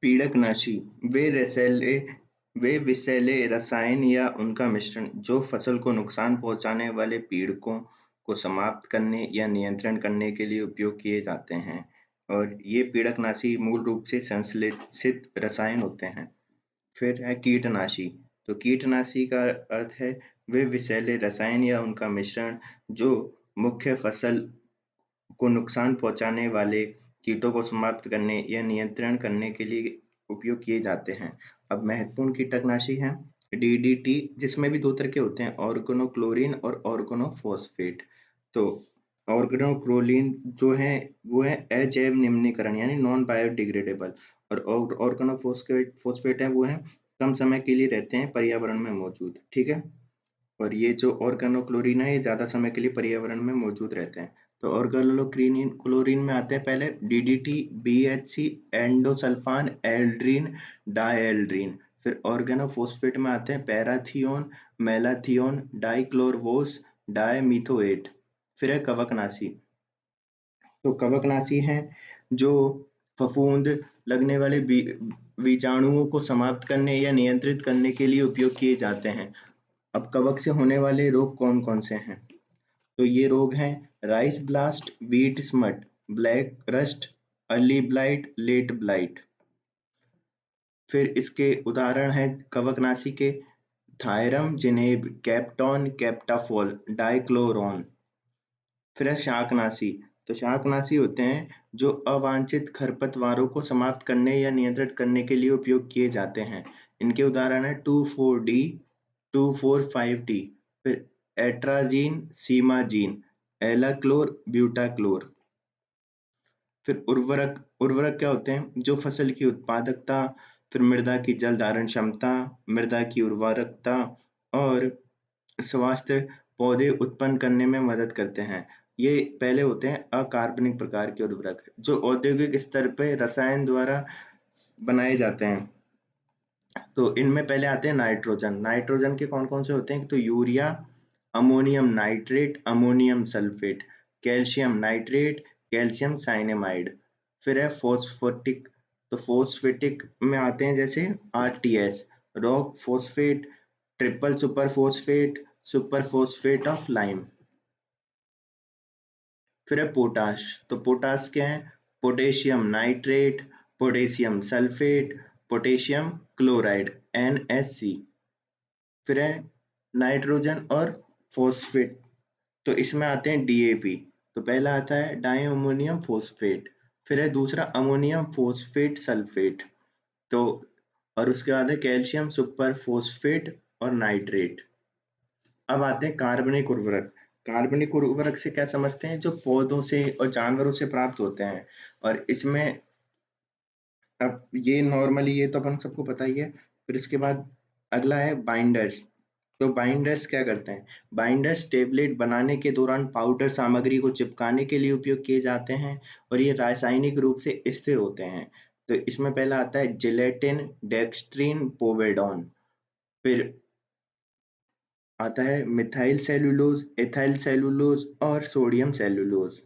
पीड़कनाशी वे विषैले रसायन या उनका मिश्रण जो फसल को नुकसान पहुंचाने वाले पीड़कों को समाप्त करने या नियंत्रण करने के लिए उपयोग किए जाते हैं और ये पीड़कनाशी मूल रूप से संश्लेषित रसायन होते हैं। फिर है कीटनाशी। तो कीटनाशी का अर्थ है वे विषैले रसायन या उनका मिश्रण जो मुख्य फसल को नुकसान पहुंचाने वाले कीटों को समाप्त करने या नियंत्रण करने के लिए उपयोग किए जाते हैं। अब महत्वपूर्ण कीटनाशी हैं डीडीटी, जिसमें भी दो तरह के होते हैं, ऑर्गेनोक्लोरीन और ऑर्गेनोफॉस्फेट। तो ऑर्गेनोक्लोरीन जो है वो है अजैव निम्नीकरण यानी नॉन बायोडिग्रेडेबल, और ऑर्गेनोफॉस्फेट फॉस्फेट है वो है कम समय के लिए रहते हैं पर्यावरण में मौजूद। ठीक है, और ये जो ऑर्गेनोक्लोरीन है ये ज़्यादा समय के लिए पर्यावरण में मौजूद रहते हैं। तो ऑर्गेनोक्लोरीन क्लोरीन में आते हैं पहले डीडीटी, बीएचसी, एंडोसल्फान, एल्ड्रीन, डाएल्ड्रीन। फिर ऑर्गेनोफॉस्फेट में आते हैं पैराथियोन, मेलाथियोन, डाइक्लोरवोस, डायमिथोएट। फिर है कवकनाशी। तो कवकनाशी हैं जो फफूंद लगने वाले बीजाणुओं को समाप्त करने या नियंत्रित करने के लिए उपयोग किए जाते हैं। अब कवक से होने वाले रोग कौन कौन से हैं? तो ये रोग हैं rice blast, wheat smut, black rust, early blight, late blight. फिर इसके उदाहरण हैं कवकनाशी के थायरम, जिनेब, कैप्टॉन, कैप्टाफॉल, डाइक्लोरॉन। फिर है शाकनाशी। तो शाकनाशी होते हैं जो अवांछित खरपतवारों को समाप्त करने या नियंत्रित करने के लिए उपयोग किए जाते हैं। इनके उदाहरण है 2,4-D, 2,4,5-T। फिर एट्राजीन, सीमाजीन, एलाक्लोर, ब्यूटाक्लोर। फिर उर्वरक क्या होते हैं जो फसल की उत्पादकता, फिर मृदा की जल धारण क्षमता, मृदा की उर्वरकता और स्वास्थ्य पौधे उत्पन्न करने में मदद करते हैं। ये पहले होते हैं अकार्बनिक प्रकार के उर्वरक जो औद्योगिक स्तर पे रसायन द्वारा बनाए जाते हैं। तो इनमें पहले आते हैं नाइट्रोजन। नाइट्रोजन के कौन कौन से होते हैं? तो urea, ammonium nitrate, ammonium sulphate, calcium nitrate, calcium cyanamide. फिर है फोस्फोटिक। तो फोस्फेटिक में आते हैं जैसे RTS, rock phosphate, triple super phosphate, super phosphate of lime. फिर है पोटाश। तो पोटाश क्या है? Potassium nitrate, potassium sulphate, potassium chloride, NaC। फिर है नाइट्रोजन और फॉस्फेट। तो इसमें आते हैं डीएपी। तो पहला आता है डाई अमोनियम फॉस्फेट, फिर है दूसरा अमोनियम फॉस्फेट सल्फेट। तो और उसके बाद है कैल्शियम सुपर फॉस्फेट और नाइट्रेट। अब आते हैं कार्बनिक उर्वरक। कार्बनिक उर्वरक से क्या समझते हैं? जो पौधों से और जानवरों से प्राप्त होते हैं। और इसमें अब ये नॉर्मली ये तो अपन सबको पता ही है। फिर इसके बाद अगला है बाइंडर्स। तो बाइंडर्स क्या करते हैं? बाइंडर्स टेबलेट बनाने के दौरान पाउडर सामग्री को चिपकाने के लिए उपयोग किए जाते हैं और ये रासायनिक रूप से स्थिर होते हैं। तो इसमें पहला आता है जिलेटिन, डेक्स्ट्रीन, पोवेडॉन। फिर आता है मिथाइल सेलुलोज, एथाइल सेलुलोज और सोडियम सेलुलोज।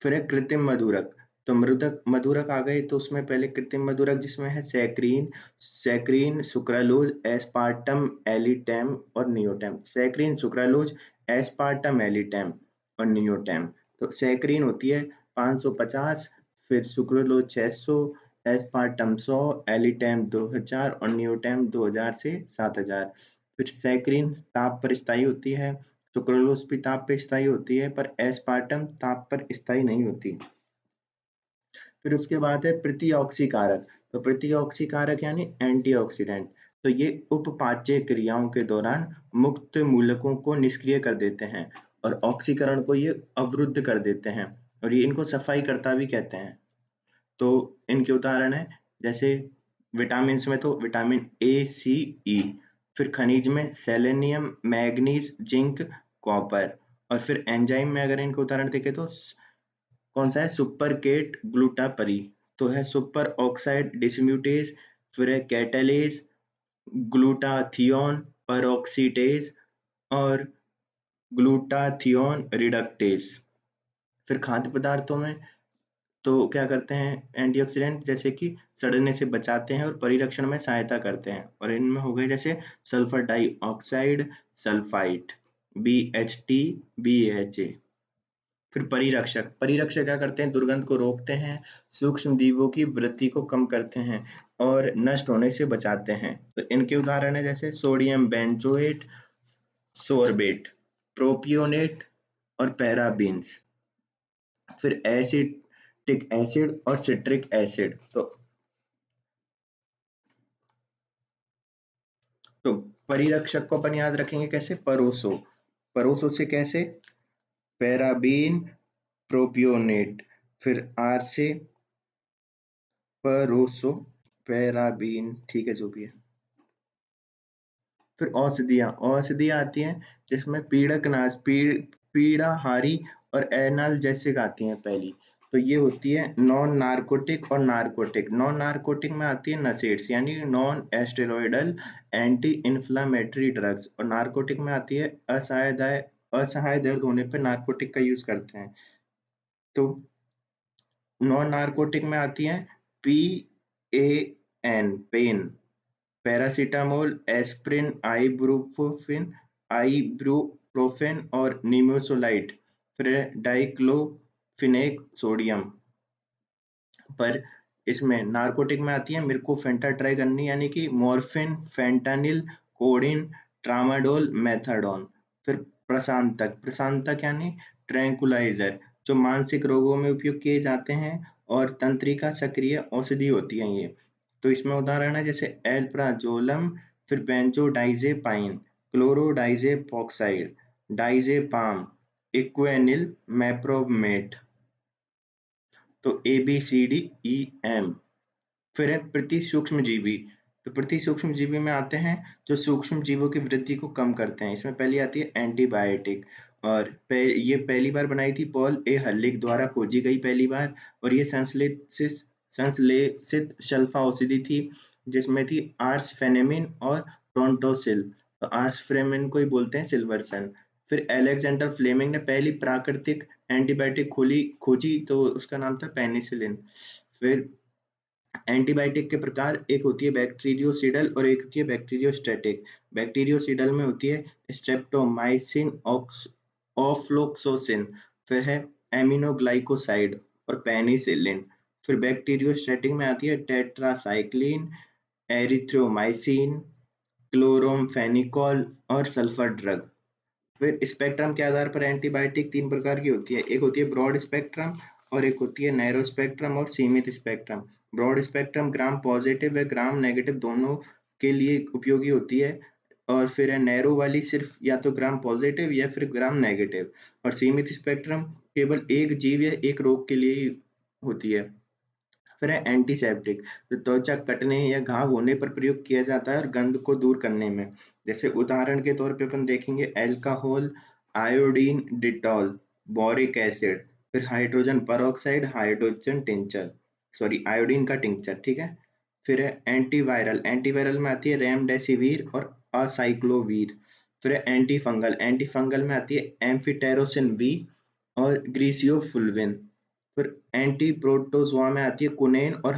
फिर है कृत्रिम मधुरक। तो मधुरक आ गए तो उसमें पहले कृत्रिम मधुरक जिसमें है सैक्रीन, सुक्रालोज, एस्पार्टम, एलिटेम और नियोटेम। सैक्रीन, सुक्रालोज, एस्पार्टम, एलिटेम और नियोटेम। तो सैक्रीन होती है 550, फिर सुक्रालोज 600, एस्पार्टम 100, एलिटेम 2000 और नियोटेम 2000 से 7000। फिर सैक्रीन ताप पर स्थायी होती है, सुक्रोलोज भी ताप पे स्थायी होती है पर एस्पार्टम ताप पर स्थायी नहीं होती। फिर उसके बाद है प्रतिऑक्सीकारक। तो प्रतिऑक्सीकारक यानी एंटीऑक्सीडेंट। तो ये उपपाच्य क्रियाओं के दौरान मुक्त मूलकों को निष्क्रिय कर देते हैं और ऑक्सीकरण को ये अवरुद्ध कर देते हैं और ये इनको सफाई कर्ता भी कहते हैं। तो इनके उदाहरण है जैसे विटामिन में तो विटामिन A, C, E। फिर खनिज में सेलेनियम, मैग्नीज, जिंक, कॉपर। और फिर एंजाइम में अगर इनके उदाहरण देखें तो कौन सा है? सुपर केट ग्लूटापरी। तो है सुपर ऑक्साइड डिसम्यूटेज, फिर है कैटालेज, ग्लूटाथियोन परऑक्सीडेज और ग्लूटाथियोन रिडक्टेज। फिर खाद्य पदार्थों में तो क्या करते हैं एंटीऑक्सीडेंट, जैसे कि सड़ने से बचाते हैं और परिरक्षण में सहायता करते हैं। और इनमें हो गए जैसे sulphur dioxide, sulphide, BHT, BHA। फिर परिरक्षक, परिरक्षक क्या करते हैं, दुर्गंध को रोकते हैं, सूक्ष्म जीवों की वृद्धि को कम करते हैं और नष्ट होने से बचाते हैं। तो इनके उदाहरण है जैसे सोडियम बेंजोएट, सोरबेट, प्रोपियोनेट और पैराबीन्स। फिर एसिटिक एसिड और सिट्रिक एसिड। तो परिरक्षक को अपन याद रखेंगे कैसे, परोसो, परोसो से कैसे, पैराबीन, प्रोपियोनेट, फिर आर से परोसो, पैराबीन, ठीक है जो भी है। फिर औषधियाँ आती हैं जिसमें पीड़ाहारी और एनाल्जेसिक आती हैं पहली। तो ये होती है नॉन नार्कोटिक और नार्कोटिक। नॉन नार्कोटिक में आती है नसेड्स यानी नॉन एस्टेरॉयडल एंटी इन्फ्लामेटरी ड्रग्स, और नार्कोटिक में आती है असहाय दर्द होने पर नार्कोटिक का यूज करते हैं। तो नॉन नार्कोटिक में आती हैं PAN, पेन, पैरासीटामोल, एस्प्रिन, आइब्रूप्रोफेन और निमेसोलाइट, फिर डाइक्लोफिनेक सोडियम। पर इसमें नार्कोटिक में आती है मिर्कोफेंटाट्राइगनी यानी कि morphine, fentanyl, codeine, tramadol, methadone. फिर प्रशांतक यानी ट्रैंकुलाइजर, जो मानसिक रोगों में उपयोग किए जाते हैं और तंत्रिका सक्रिय औषधि होती है ये। तो इसमें उदाहरण है जैसे एल्प्राजोलम, फिर बेंजोडाइजेपाइन, क्लोरोडाइजेपॉक्साइड, डाइजेपाम, इक्वेनिल, मैप्रोमेट। तो ABCDEM। फिर है प्रति सूक्ष्म जीवी। तो प्रति सूक्ष्म जीवी में आते हैं जो सूक्ष्म जीवों की वृद्धि को कम करते हैं। इसमें पहली आती है एंटीबायोटिक, और ये पहली बार बनाई थी पॉल ए हर्लिक द्वारा, खोजी गई पहली बार। और ये संश्लेषित शल्फा औषधि थी जिसमें थी आर्सफेनेमिन और प्रोंटोसिल। तो आर्सफेनेमिन को ही बोलते हैं सिल्वर सन। फिर अलेक्जेंडर फ्लेमिंग ने पहली प्राकृतिक एंटीबायोटिक खोजी, तो उसका नाम था पेनिसिलिन। फिर एंटीबायोटिक के प्रकार, एक होती है बैक्टीरियोसिडल और एक होती है बैक्टीरियोस्टैटिक। बैक्टीरियोसिडल में होती है स्ट्रेप्टोमाइसिन, ऑफ्लोक्सोसिन, फिर है एमिनोग्लाइकोसाइड और पेनिसिलिन। फिर बैक्टीरियोस्टैटिक में आती है टेट्रासाइक्लिन, एरिथ्रोमाइसिन, क्लोरोमफेनिकॉल और सल्फर ड्रग। फिर स्पेक्ट्रम के आधार पर एंटीबायोटिक तीन प्रकार की होती है, एक होती है ब्रॉड स्पेक्ट्रम और एक होती है नैरो स्पेक्ट्रम और सीमित spectrum. Broad spectrum gram positive व ग्राम नेगेटिव दोनों के लिए उपयोगी होती है, और फिर है नैरो वाली सिर्फ या तो ग्राम पॉजिटिव या फिर ग्राम नेगेटिव। और सीमित स्पेक्ट्रम केवल एक जीव या एक रोग के लिए ही होती है। फिर है एंटीसेप्टिक, जो त्वचा कटने या घाव होने पर प्रयोग किया जाता है और गंध को दूर करने में। जैसे उदाहरण के तौर पे अपन देखेंगे alcohol, iodine, Dettol, boric acid, फिर hydrogen peroxide, hydrogen tincture, sorry iodine का टिंचर, ठीक है। फिर है एंटीवायरल, एंटीवायरल में आती है रेमडेसिविर और असाइक्लोवीर। फिर है एंटीफंगल, एंटीफंगल में आती है एम्फिटेरोसिन बी और ग्रीसियोफुल्विन। फिर एंटी प्रोटोजोआ में आती है कुनेन और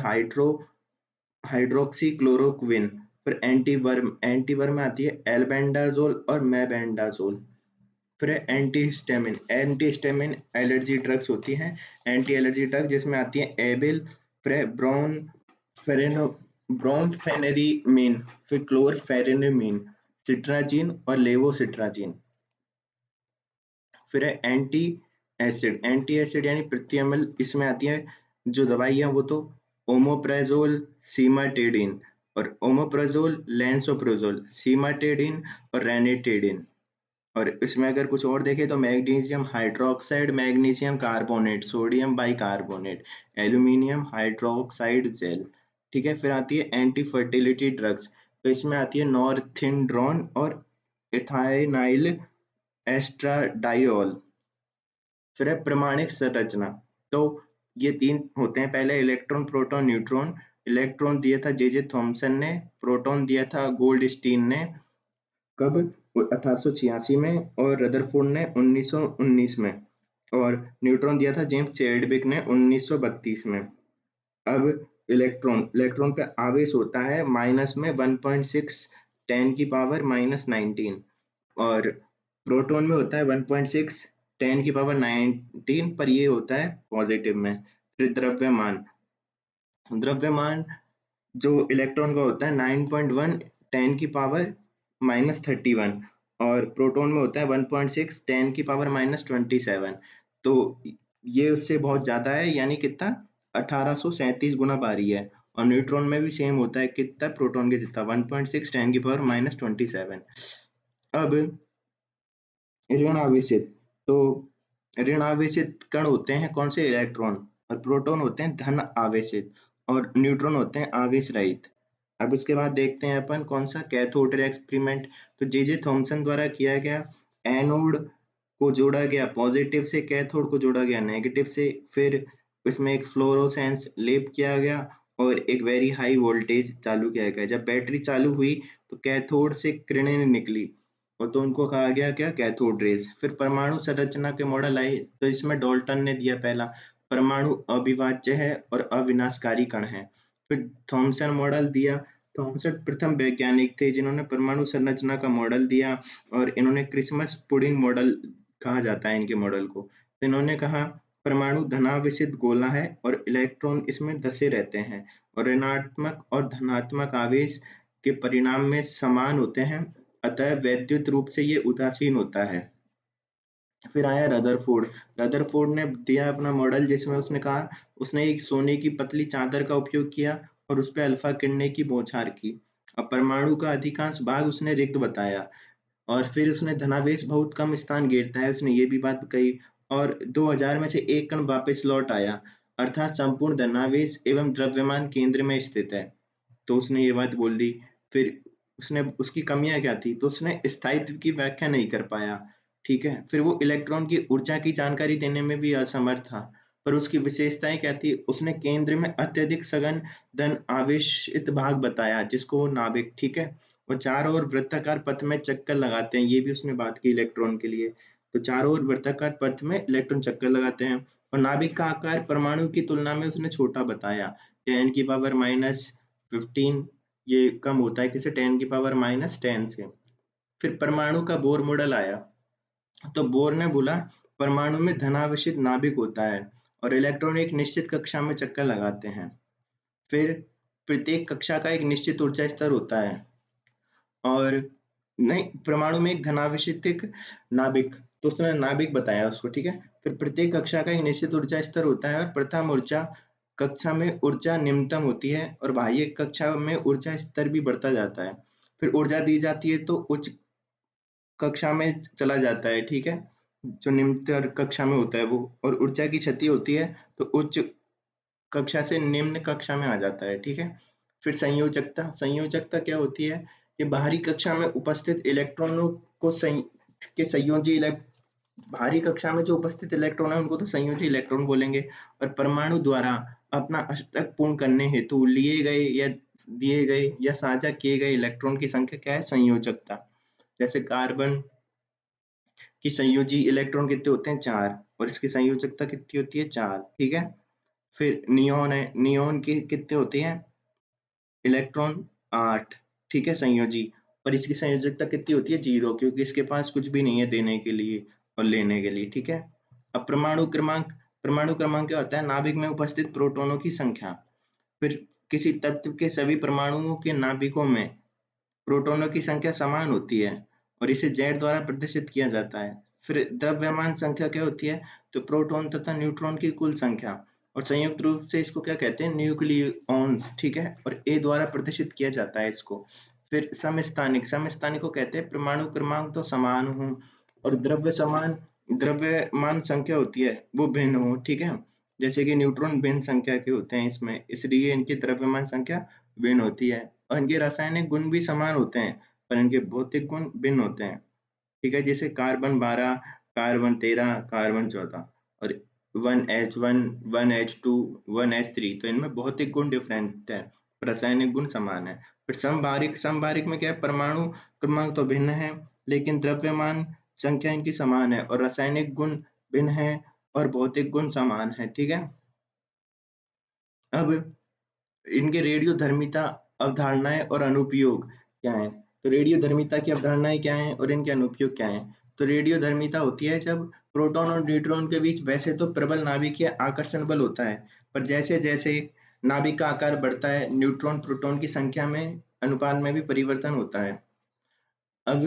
हाइड्रोक्सी क्लोरोक्विन। फिर एंटीवर्म में आती है एल्बेंडाजोल और मेबेंडाजोल। फिर एंटीहिस्टामिन, एंटीहिस्टामिन एलर्जी ड्रग्स होती हैं, एंटी एलर्जी ड्रग जिसमें आती है एबिल, फिर ब्रोमफेनेरिमीन, फिर क्लोरफेरेनिमीन, सिट्राजीन और लेवोसिट्राजीन। फिर है एंटी एसिड यानी प्रत्यामल, इसमें आती है जो दवाई है वो तो ओमोप्राजोल, सीमाटेडिन, और ओमोप्राजोल, लेंसोप्राजोल, सीमाटेडिन और रेनिटेडिन। और इसमें अगर कुछ और देखें तो magnesium hydroxide, magnesium carbonate, sodium bicarbonate, aluminium hydroxide gel, ठीक है। फिर आती है एंटी फर्टिलिटी ड्रग्स, तो इसमें आती है नॉर्थिंड्रोन और इथाइनाइल एस्ट्राडाइल। फिर है प्रमाणिक संरचना। तो ये तीन होते हैं, पहले इलेक्ट्रॉन, प्रोटॉन, न्यूट्रॉन। इलेक्ट्रॉन दिया था जे थॉमसन ने, प्रोटॉन दिया था गोल्डस्टीन ने, कब, 1886 में, और रदरफोर्ड ने 1919 में। और न्यूट्रॉन दिया था जेम्स चैडविक ने 1932 में। अब इलेक्ट्रॉन पे आवेश होता है माइनस में 1.6 10 की पावर -19, और प्रोटॉन में होता है 1.6 10 की पावर 19, पर ये होता है पॉजिटिव में। फिर द्रव्यमान, द्रव्यमान जो इलेक्ट्रॉन का होता है 9.1 10 की पावर -31, और प्रोटॉन में होता है 1.6 10 की पावर -27। तो ये उससे बहुत ज्यादा है, यानी कितना, 1837 गुना भारी है। और न्यूट्रॉन में भी सेम होता है, कितना, प्रोटॉन के जितना, 1.6 10 की पावर -27। अब ऋण आवेशित, तो ऋण आवेशित कण होते हैं कौन से, इलेक्ट्रॉन, और प्रोटॉन होते हैं धन आवेशित, और न्यूट्रॉन होते हैं आवेश रहित। अब उसके बाद देखते हैं अपन कौन सा, कैथोड रे एक्सपेरिमेंट। तो जे थॉमसन द्वारा किया गया। एनोड को जोड़ा गया पॉजिटिव से, कैथोड को जोड़ा गया नेगेटिव से। फिर इसमें एक फ्लोरोसेंस लेप किया गया और एक वेरी हाई वोल्टेज चालू किया गया। जब बैटरी चालू हुई तो कैथोड से किरणें निकली, और तो उनको कहा गया क्या, कैथोड रेज। फिर परमाणु संरचना के मॉडल आए, तो इसमें डाल्टन ने दिया पहला, परमाणु अविभाज्य है और अविनाशकारी कण है। फिर थॉमसन मॉडल दिया। थॉमसन प्रथम वैज्ञानिक थे जिन्होंने परमाणु संरचना का मॉडल दिया, और इन्होंने क्रिसमस पुडिंग मॉडल कहा जाता है इनके मॉडल को। तो इन्होंने कहा परमाणु धनावेशित गोला है और इलेक्ट्रॉन इसमें धसे रहते हैं, और ऋणात्मक और धनात्मक आवेश के परिणाम में समान होते हैं, अतः वैद्युत रूप से ये उदासीन होता है। फिर आया रदरफोर्ड। रदरफोर्ड ने दिया अपना मॉडल, जिसमें उसने कहा, उसने एक सोने की पतली चादर का उपयोग किया और उस पर अल्फा किरणें की बौछार की। अब परमाणु का अधिकांश भाग उसने रिक्त बताया, और फिर उसने धनावेश बहुत कम स्थान घेरता है, उसने ये भी बात कही। और 2000 में से एक कण वापस लौट आया, अर्थात संपूर्ण धनावेश एवं द्रव्यमान केंद्र में स्थित है। तो उसने ये बात बोल दी। फिर उसने, उसकी कमियां क्या थी, तो उसने स्थायित्व की व्याख्या नहीं कर पाया। ठीक है, फिर वो इलेक्ट्रॉन की ऊर्जा की जानकारी देने में भी असमर्थ था। पर उसकी विशेषताएं क्या थी, उसने केंद्र में अत्यधिक सघन धन आवेशित भाग बताया, जिसको वो नाभिक, ठीक है। और चारों ओर वृत्ताकार पथ में चक्कर लगाते हैं, ये भी उसने बात की इलेक्ट्रॉन के लिए। तो चारों ओर वृत्ताकार पथ में इलेक्ट्रॉन चक्कर लगाते हैं। और नाभिक का आकार परमाणु की तुलना में उसने छोटा बताया, 10 की पावर -15, ये कम होता है किसे, 10 की पावर -10 से। फिर परमाणु का बोर मॉडल आया। तो बोर ने बोला परमाणु में धनावेशित नाभिक होता है और इलेक्ट्रॉन एक निश्चित कक्षा में चक्कर लगाते हैं। फिर प्रत्येक कक्षा का एक निश्चित ऊर्जा स्तर होता है, और नहीं, परमाणु में एक धनावेशित नाभिक, तो उसने नाभिक बताया उसको, ठीक है। फिर प्रत्येक कक्षा का एक निश्चित ऊर्जा स्तर होता है, और प्रथम ऊर्जा कक्षा में ऊर्जा निम्नतम होती है और बाह्य कक्षा में ऊर्जा स्तर भी बढ़ता जाता है। फिर ऊर्जा दी जाती है तो उच्च कक्षा में चला जाता है, ठीक है, जो निम्नतर कक्षा में होता है वो। और ऊर्जा की क्षति होती है तो उच्च कक्षा से निम्न कक्षा में आ जाता है, ठीक है। फिर संयोजकता, संयोजकता क्या होती है, कि बाहरी कक्षा में उपस्थित इलेक्ट्रॉनों को के संयोजी बाहरी कक्षा में जो उपस्थित इलेक्ट्रॉन है उनको तो संयोजी इलेक्ट्रॉन बोलेंगे। और परमाणु द्वारा अपना अष्टक पूर्ण करने हेतु लिए गए या दिए गए या साझा किए गए इलेक्ट्रॉन की संख्या क्या है, संयोजकता। जैसे कार्बन की संयोजी इलेक्ट्रॉन कितने होते हैं, 4, और इसकी संयोजकता कितनी होती है, 4, ठीक है। फिर नियोन है, नियोन के कितने होते हैं इलेक्ट्रॉन, 8, ठीक है, संयोजी। और इसकी संयोजकता कितनी होती है, 0, क्योंकि इसके पास कुछ भी नहीं है देने के लिए और लेने के लिए, ठीक है। अब परमाणु क्रमांक, परमाणु क्रमांक क्या होता है, नाभिक में उपस्थित प्रोटॉनों की संख्या। फिर किसी तत्व के सभी परमाणुओं के नाभिकों में प्रोटॉनों की संख्या समान होती है, और इसे जेड द्वारा प्रदर्शित किया जाता है। फिर द्रव्यमान संख्या क्या होती है, तो प्रोटॉन तथा न्यूट्रॉन की कुल संख्या, और संयुक्त रूप से इसको क्या कहते हैं, न्यूक्लियॉन्स, ठीक है, और ए द्वारा प्रदर्शित किया जाता है इसको। फिर समस्थानिक, समस्थानिक को कहते हैं परमाणु क्रमांक तो समान हो और द्रव्यमान संख्या होती है वो भिन्न हो, ठीक है। जैसे कि न्यूट्रॉन भिन्न संख्या के होते हैं इसमें, इसलिए इनकी द्रव्यमान संख्या भिन्न होती है। और इनके रासायनिक गुण भी समान होते हैं, पर इनके भौतिक गुण भिन्न होते हैं, ठीक है। जैसे कार्बन 12, कार्बन 13, कार्बन 14, और 1H1, 1H2, 1H3, तो इनमें भौतिक गुण डिफरेंट है, रासायनिक गुण समान है। फिर समबारिक, समबारिक में क्या है, परमाणु क्रमांक तो भिन्न है लेकिन द्रव्यमान संख्या इनकी समान है, और रासायनिक गुण भिन्न है और भौतिक गुण समान है, ठीक है? अब इनके रेडियोधर्मिता, अवधारणाएँ और अनुप्रयोग क्या हैं? तो रेडियोधर्मिता की अवधारणाएँ क्या हैं और इनके अनुप्रयोग क्या हैं? तो रेडियोधर्मिता होती है जब प्रोटॉन और न्यूट्रॉन के बीच वैसे तो प्रबल नाभिकीय आकर्षण बल होता है, पर जैसे-जैसे नाभिक का आकार बढ़ता है, न्यूट्रॉन प्रोटॉन की संख्या में अनुपात में भी परिवर्तन होता है। अब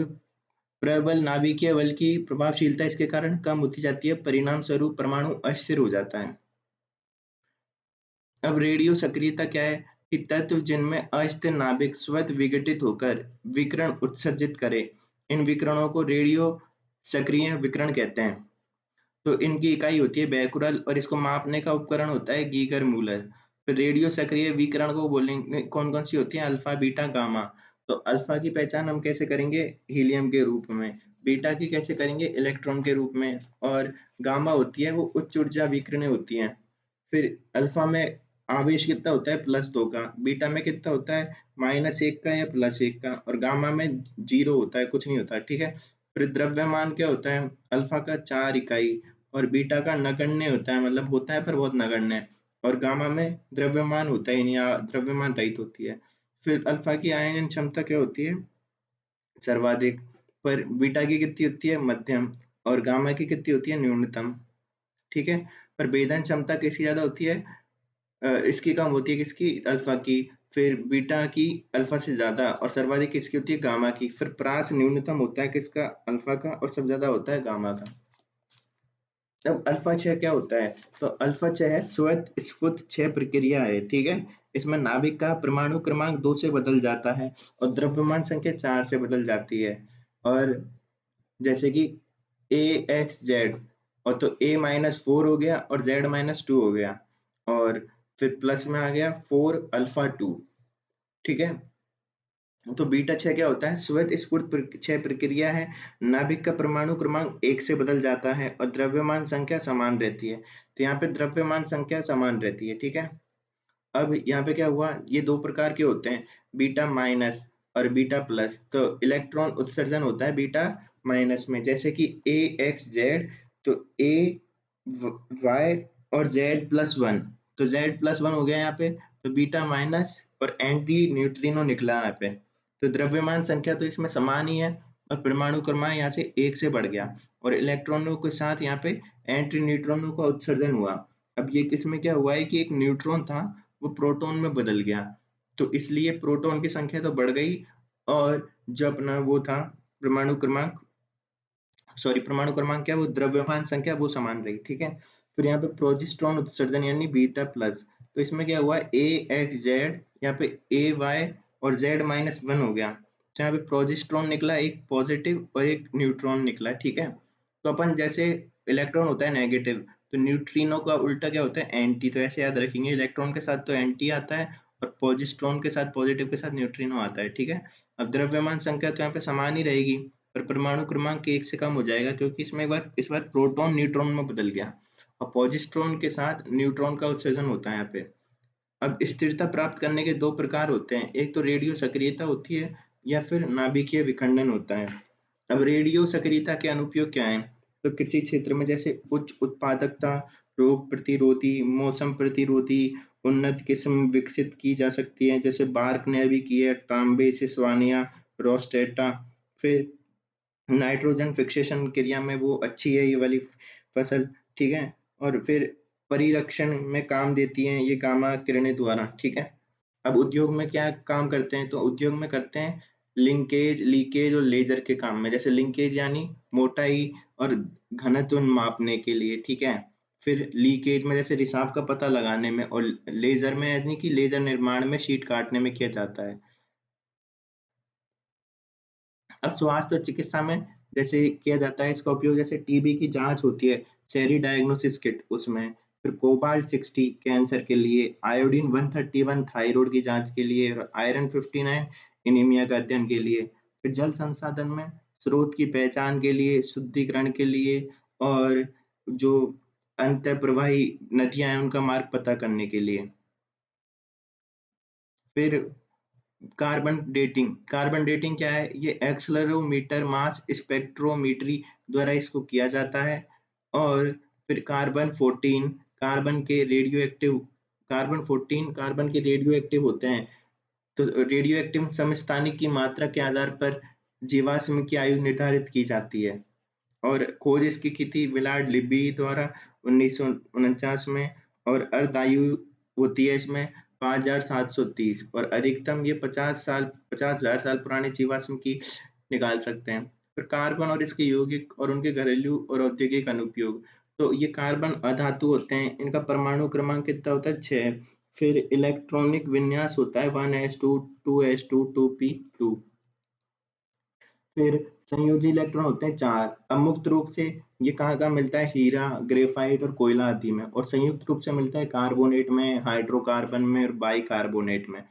प्रबल नाभिकीय बल की प्रभावशीलता इसके कारण कम होती जाती है, परिणाम स्वरूप परमाणु अस्थिर हो जाता है। अब रेडियो सक्रियता क्या है कि तत्व जिनमें अस्थिर नाभिक स्वतः विघटित होकर विकिरण उत्सर्जित करे, इन विकिरणों को रेडियो सक्रिय विकिरण कहते हैं। तो इनकी इकाई होती है बैकुरल और इसको मापने का उपकरण होता है गीगर मूलर। फिर रेडियो सक्रिय विकिरण को बोलेंगे कौन कौन सी होती है, अल्फा बीटा गामा। तो अल्फा की पहचान हम कैसे करेंगे, हीलियम के रूप में। बीटा की कैसे करेंगे, इलेक्ट्रॉन के रूप में। और गामा होती है वो उच्च ऊर्जा विकिरणें होती हैं। फिर अल्फा में आवेश कितना होता है, +2 का। बीटा में कितना होता है, -1 का या +1 का। और गामा में 0 होता है, कुछ नहीं होता, ठीक है। फिर द्रव्यमान क्या होता है, अल्फा का 4 इकाई और बीटा का नगण्य होता है, मतलब होता है पर बहुत नगण्य। और गामा में द्रव्यमान होता है या द्रव्यमान रहित होती है। फिर अल्फा की आयन क्षमता क्या होती है, सर्वाधिक। पर बीटा की कितनी होती है, मध्यम। और गामा की कितनी होती है, न्यूनतम, ठीक है। पर भेदन क्षमता किसकी ज्यादा होती है, इसकी कम होती है, किसकी, अल्फा की। फिर बीटा की अल्फा से ज्यादा। और सर्वाधिक किसकी होती है, गामा की। फिर प्रास न्यूनतम होता है किसका, अल्फा का। और सबसे ज्यादा होता है गामा का। अब अल्फा क्षय क्या होता है, तो अल्फा क्षय स्वत स्फुट क्षय प्रक्रिया है, ठीक है। इसमें नाभिक का परमाणु क्रमांक 2 से बदल जाता है और द्रव्यमान संख्या 4 से बदल जाती है। और जैसे कि ए एक्स जेड, और तो ए -4 हो गया और जेड -2 हो गया। और फिर प्लस में आ गया 4 अल्फा 2, ठीक है। तो बीटा क्षय क्या होता है, स्वत स्फुट क्षय प्रक्रिया है। नाभिक का परमाणु क्रमांक 1 से बदल जाता है और द्रव्यमान संख्या समान रहती है। तो यहाँ पे द्रव्यमान संख्या समान रहती है, ठीक है। अब यहाँ पे क्या हुआ, ये 2 प्रकार के होते हैं, बीटा माइनस और बीटा प्लस। तो इलेक्ट्रॉन उत्सर्जन होता है बीटा माइनस में, जैसे कि ए एक्स जेड। तो ए वाई और जेड +1। तो जेड +1 हो गया यहाँ पे। तो बीटा माइनस और एंटी न्यूट्रिनो निकला यहाँ पे। तो द्रव्यमान संख्या तो इसमें समान ही है और परमाणु क्रमांक यहाँ से 1 से बढ़ गया। और इलेक्ट्रॉनों के साथ यहाँ पे एंटी न्यूट्रॉनों का उत्सर्जन हुआ। अब ये किसमें क्या हुआ है कि एक न्यूट्रॉन था वो प्रोटॉन में बदल गया। तो इसलिए प्रोटॉन की संख्या तो बढ़ गई और जो अपना वो था परमाणु क्रमांक, सॉरी परमाणु क्रमांक क्या, वो द्रव्यमान संख्या वो समान रही, ठीक है। फिर यहाँ पे प्रोजेस्टेरॉन उत्सर्जन यानी बीटा प्लस। तो इसमें क्या हुआ, ए एक्स जेड, यहाँ पे ए वाई और जेड -1 हो गया। तो यहाँ पे प्रोजेस्टेरॉन निकला एक पॉजिटिव और एक न्यूट्रॉन निकला, ठीक है। तो अपन जैसे इलेक्ट्रॉन होता है नेगेटिव, तो न्यूट्रिनो का उल्टा क्या होता है, एंटी। तो ऐसे याद रखेंगे, इलेक्ट्रॉन के साथ तो एंटी आता है और पॉजिस्ट्रॉन के साथ, पॉजिटिव के साथ न्यूट्रिनो आता है, ठीक है। अब द्रव्यमान संख्या तो यहाँ पे समान ही रहेगी, पर परमाणु क्रमांक 1 से कम हो जाएगा क्योंकि इसमें इस बार प्रोटॉन न्यूट्रॉन में बदल गया और पॉजिस्ट्रॉन के साथ न्यूट्रॉन का उत्सर्जन होता है यहाँ पे। अब स्थिरता प्राप्त करने के 2 प्रकार होते हैं, एक तो रेडियो सक्रियता होती है या फिर नाभिकीय विखंडन होता है। अब रेडियो सक्रियता के अनुप्रयोग क्या हैं? तो कृषि क्षेत्र में जैसे उच्च उत्पादकता, रोग प्रतिरोधी, मौसम प्रतिरोधी, उन्नत किस्म विकसित की जा सकती है, जैसे बार्क ने अभी की है, ट्राम्बे, सिसवानिया, रोस्टेटा। फिर नाइट्रोजन फिक्सेशन क्रिया में वो अच्छी है ये वाली फसल, ठीक है। और फिर परिरक्षण में काम देती हैं ये गामा किरणें द्वारा, ठीक है। अब उद्योग में क्या काम करते हैं, तो उद्योग में करते हैं लिंकेज, लीकेज और लेजर के काम में। जैसे लिंकेज यानी मोटाई और घनत्व मापने के लिए, ठीक है। फिर लीकेज में जैसे रिसाव का पता लगाने में, और लेजर में यानी कि लेजर निर्माण में, शीट काटने में किया जाता है। अब स्वास्थ्य और चिकित्सा में जैसे किया जाता है इसका उपयोग, जैसे टीबी की जांच होती है, सेरी डायग्नोसिस किट उसमें। फिर कोबाल्ट 60 कैंसर के लिए, आयोडीन 131 थायराइड की जांच के लिए, और आयरन 59 एनीमिया का अध्ययन के लिए। फिर जल संसाधन में स्रोत की पहचान के लिए, शुद्धिकरण के लिए, और जो अंत प्रवाही नदियां हैं उनका मार्ग पता करने के लिए। फिर कार्बन डेटिंग क्या है, ये एक्सेलेरोमीटर मास स्पेक्ट्रोमीट्री द्वारा इसको किया जाता है। और फिर कार्बन 14 कार्बन के रेडियो एक्टिव होते हैं। तो रेडियो एक्टिव समस्थानिक की मात्रा के आधार पर जीवाश्म की आयु निर्धारित की जाती है। और खोज इसकी की थी विलार्ड लिब्बी द्वारा 1949 में। और अर्धायु होती है इसमें 5730 और अधिकतम ये 50,000 साल पुराने जीवाश्म की निकाल सकते हैं। फिर कार्बन और इसके यौगिक और उनके घरेलू और औद्योगिक अनुप्रयोग। तो ये कार्बन अधातु होते हैं, इनका परमाणु क्रमांक कितना होता है 6। फिर इलेक्ट्रॉनिक विन्यास होता है 1s2 2s2 2p2। फिर संयोजी इलेक्ट्रॉन होते हैं 4। अब मुक्त रूप से ये कहाँ-कहाँ मिलता है? हीरा, ग्रेफाइट और कोयला आदि में। और संयुक्त रूप से मिलता है कार्बोनेट में, हाइड्रोकार्बन में और बाइकार्बोनेट में।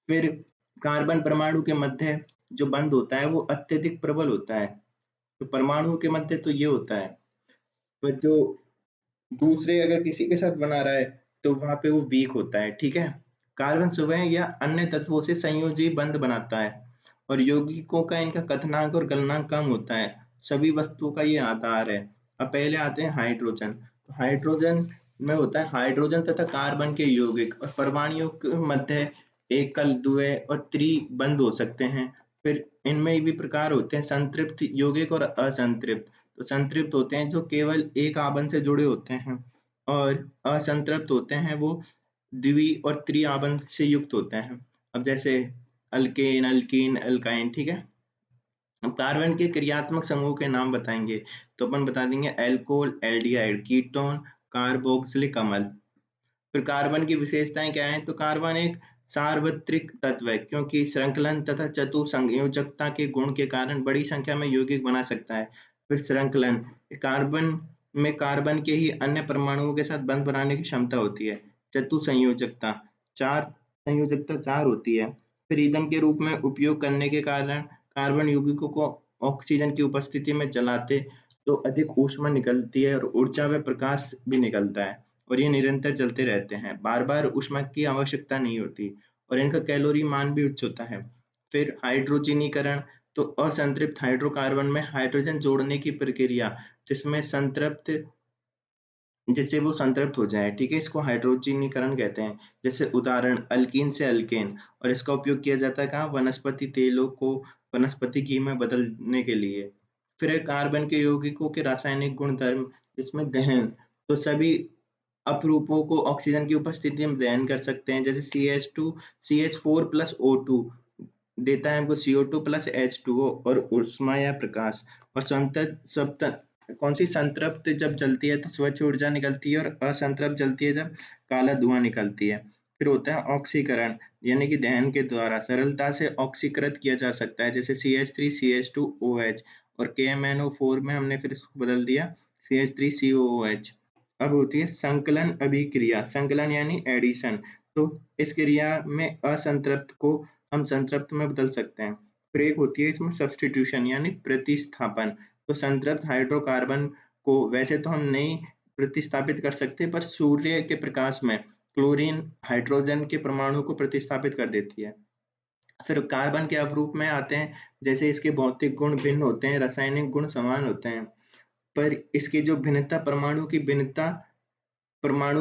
फिर कार्बन परमाणु के मध्य जो बंध होता है वो अत्यधिक प्रबल होता है। तो परमाणु के मध्य तो ये होता है, पर जो दूसरे अगर किसी के साथ बना रहा है तो वहां पे वो वीक होता है। ठीक है। कार्बन सुबह या अन्य तत्वों से संयोजी बंध बनाता है और यौगिकों का इनका कथनांक और गलनांक कम होता है। सभी वस्तुओं का ये आधार है। अब पहले आते हैं हाइड्रोजन। तो हाइड्रोजन में होता है हाइड्रोजन तथा कार्बन के यौगिक और परमाणुओं के मध्य एकल, द्वय और त्रिबंध हो सकते हैं। फिर इनमें भी प्रकार होते हैं संतृप्त यौगिक और असंतृप्त। तो संतृप्त होते हैं जो केवल एक आबंध से जुड़े होते हैं और असंतृप्त होते हैं वो द्वि और त्रि आबंध से युक्त होते हैं। अब जैसे अल्केन, अल्कीन, अल्काइन। ठीक है। अब कार्बन के क्रियात्मक समूह के नाम बताएंगे तो अपन बता देंगे एल्कोहल, एल्डिहाइड, कीटोन, कार्बोक्सिलिक अम्ल। फिर कार्बन की विशेषताएं क्या हैं? तो कार्बन एक सार्वत्रिक तत्व है क्योंकि श्रृंखलन तथा चतु संयोजकता के गुण के कारण बड़ी संख्या में यौगिक बना सकता है। फिर श्रृंखलन, कार्बन में कार्बन के ही अन्य परमाणुओं के साथ बंध बनाने की क्षमता होती है। चतु संयोजकता, चार संयोजकता 4 होती है। फिर ईंधन के रूप में उपयोग करने के कारण कार्बन यौगिकों को ऑक्सीजन की उपस्थिति में जलाते तो अधिक ऊष्मा निकलती है और ऊर्जा व प्रकाश भी निकलता है और ये निरंतर चलते रहते हैं। बार-बार ऊष्मा की आवश्यकता नहीं होती और इनका कैलोरी मान भी उच्च होता है। फिर हाइड्रोजनीकरण, तो असंतृप्त हाइड्रोकार्बन में हाइड्रोजन जोड़ने की प्रक्रिया जिसमें संतृप्त जिससे वो संतृप्त हो जाए। ठीक है, इसको हाइड्रोजनीकरण कहते हैं। जैसे उदाहरण अल्कीन से अल्केन। और इसका उपयोग किया जाता है कहाँ? वनस्पति तेलों को वनस्पति घी में बदलने के लिए। फिर है कार्बन के यौगिकों के रासायनिक गुणधर्म जिसमें दहन, तो सभी अपरूपों को ऑक्सीजन की उपस्थिति में दहन कर सकते हैं। जैसे CH4 प्लस O2 देता है हमको CO2 प्लस H2O और ऊष्मा या प्रकाश। और कौन सी संतृप्त जब जलती है तो स्वच्छ ऊर्जा निकलती है और असंतृप्त जलती है जब काला धुआं निकलती है। फिर होता है ऑक्सीकरण, यानी कि दहन के द्वारा सरलता से ऑक्सीकृत किया जा सकता है। जैसे CH3CH2OH और KMnO4 में हमने फिर इसको बदल दिया CH3COOH। अब होती है संकलन अभिक्रिया। संकलन यानी एडिशन। तो इस क्रिया में असंतृप्त को हम संतृप्त में बदल सकते हैं। फिर एक होती है इसमें सब्स्टिट्यूशन यानी प्रतिस्थापन। तो संतृप्त हाइड्रोकार्बन को वैसे तो हम नहीं प्रतिस्थापित कर सकते, पर सूर्य के प्रकाश में क्लोरीन हाइड्रोजन के परमाणु को प्रतिस्थापित कर देती है। फिर कार्बन के अवरूप में आते हैं। जैसे इसके भौतिक गुण भिन्न होते हैं, रासायनिक गुण समान होते हैं, पर इसकी जो भिन्नता परमाणुओं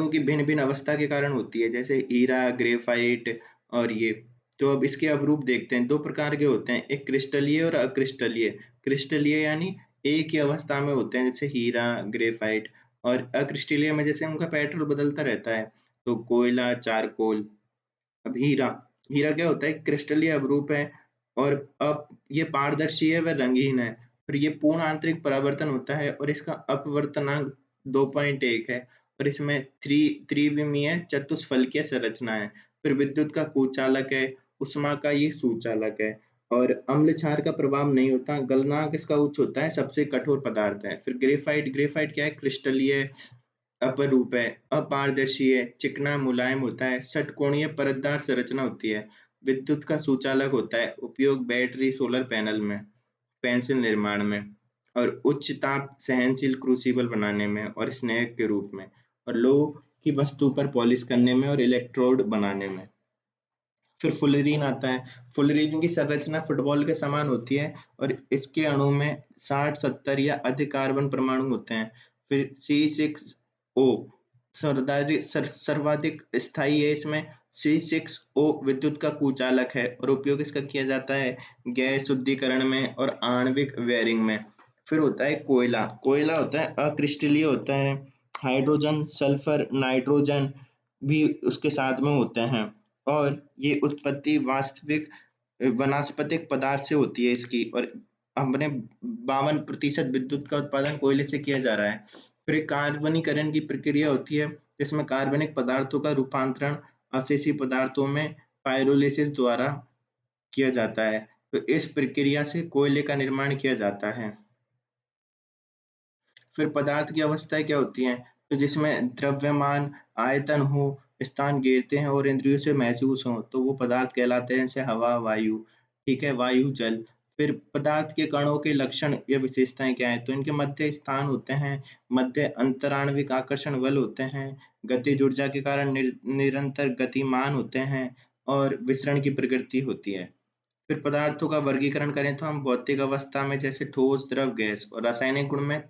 की भिन्न-भिन्न अवस्था के कारण होती है। जैसे हीरा, ग्रेफाइट और ये। तो अब इसके अवरूप देखते हैं। 2 प्रकार के होते हैं, एक क्रिस्टलीय और अक्रिस्टलीय। क्रिस्टलीय यानी एक ही अवस्था में होते हैं, जैसे हीरा, ग्रेफाइट। और अक्रिस्टलीय में जैसे उनका पैटर्न बदलता रहता है, तो कोयला, चारकोल। अब हीरा, हीरा क्या होता है? क्रिस्टलीय अवरूप है और अब ये पारदर्शी है व रंगीन है। फिर ये पूर्ण आंतरिक परावर्तन होता है और इसका अपवर्तनांक 2.1 है और इसमें त्रिविमीय चतुष्फलकीय संरचना है। फिर विद्युत का कुचालक है, ऊष्मा का ये सुचालक है और अम्ल क्षार का प्रभाव नहीं होता। गलनांक इसका उच्च होता है, सबसे कठोर पदार्थ है। फिर ग्रेफाइट, ग्रेफाइट क्या है? क्रिस्टलीय अपरूप है, अपारदर्शी है, चिकना मुलायम होता है, षटकोणीय परतदार संरचना होती है, विद्युत का सुचालक होता है, उपयोग बैटरी, सोलर पैनल में, पेंसिल निर्माण में और उच्च ताप सहनशील क्रूसिबल बनाने में और स्नेहक के रूप में और लोह की वस्तु पर पॉलिश करने में और इलेक्ट्रोड बनाने में। फिर फुलरीन आता है। फुलरीन की संरचना फुटबॉल के समान होती है और इसके अणु में 60, 70 या अधिक कार्बन परमाणु होते हैं। फिर C6O सर्वाधिक स्थायी है इसमें। C6O विद्युत का कुचालक है और उपयोग इसका किया जाता है गैस शुद्धिकरण में और आणविक बेयरिंग में। फिर होता है कोयला। कोयला होता है अक्रिस्टलीय होता है, हाइड्रोजन, सल्फर, नाइट्रोजन भी उसके साथ में होते हैं और ये उत्पत्ति वास्तविक वनस्पतिक पदार्थ से होती है इसकी। और हमने 52% विद्युत का उत्पादन कोयले से किया जा रहा है। फिर एक कार्बनीकरण की प्रक्रिया होती है जिसमें कार्बनिक पदार्थों का रूपांतरण अवशेषी पदार्थों में पाइरोलिसिस द्वारा किया जाता है। तो इस प्रक्रिया से कोयले का निर्माण किया जाता है। फिर पदार्थ की अवस्थाएं क्या होती हैं, तो जिसमें द्रव्यमान, आयतन हो, स्थान घेरते हैं और इंद्रियों से महसूस हो, तो वो पदार्थ कहलाते हैं, जैसे हवा, वायु। ठीक है, वायु, जल। फिर पदार्थ के कणों के लक्षण या विशेषताएं क्या है, तो इनके मध्य स्थान होते हैं, मध्य अंतराण्विक आकर्षण बल होते हैं, गतिज ऊर्जा के कारण निरंतर गतिमान होते हैं और विसरण की प्रकृति होती है। फिर पदार्थों का वर्गीकरण करें तो हम भौतिक अवस्था में जैसे ठोस, द्रव, गैस, और रासायनिक गुण में